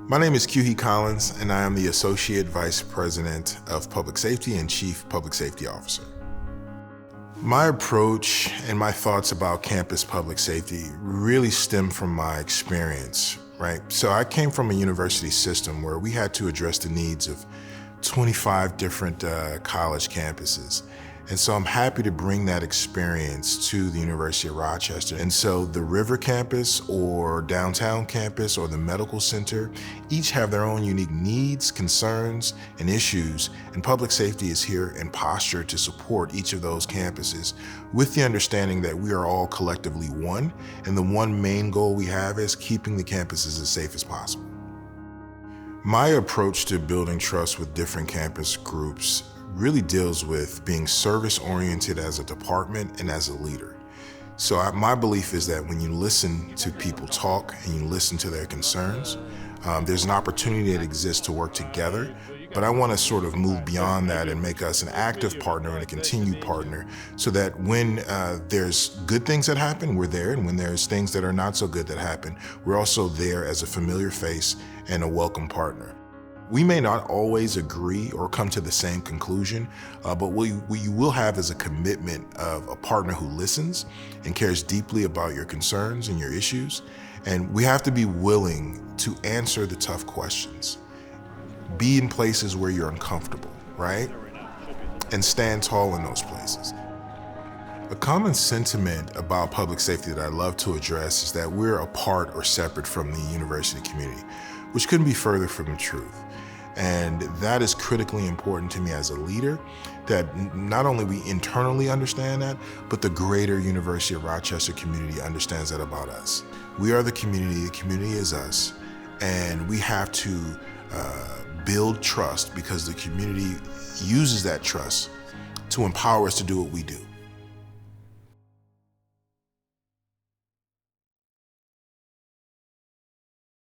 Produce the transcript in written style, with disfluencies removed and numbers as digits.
My name is Quchee Collins, and I am the Associate Vice President of Public Safety and Chief Public Safety Officer. My approach and my thoughts about campus public safety really stem from my experience, right? So I came from a university system where we had to address the needs of 25 different college campuses. And so I'm happy to bring that experience to the University of Rochester. And so the River campus or downtown campus or the medical center each have their own unique needs, concerns, and issues. And public safety is here and postured to support each of those campuses with the understanding that we are all collectively one. And the one main goal we have is keeping the campuses as safe as possible. My approach to building trust with different campus groups really deals with being service-oriented as a department and as a leader. So my belief is that when you listen to people talk and you listen to their concerns, there's an opportunity that exists to work together. But I want to sort of move beyond that and make us an active partner and a continued partner so that when there's good things that happen, we're there. And when there's things that are not so good that happen, we're also there as a familiar face and a welcome partner. We may not always agree or come to the same conclusion, but what you will have is a commitment of a partner who listens and cares deeply about your concerns and your issues. And we have to be willing to answer the tough questions. Be in places where you're uncomfortable, right? And stand tall in those places. A common sentiment about public safety that I love to address is that we're apart or separate from the university community, which couldn't be further from the truth. And that is critically important to me as a leader, that not only we internally understand that, but the greater University of Rochester community understands that about us. We are the community is us, and we have to build trust because the community uses that trust to empower us to do what we do.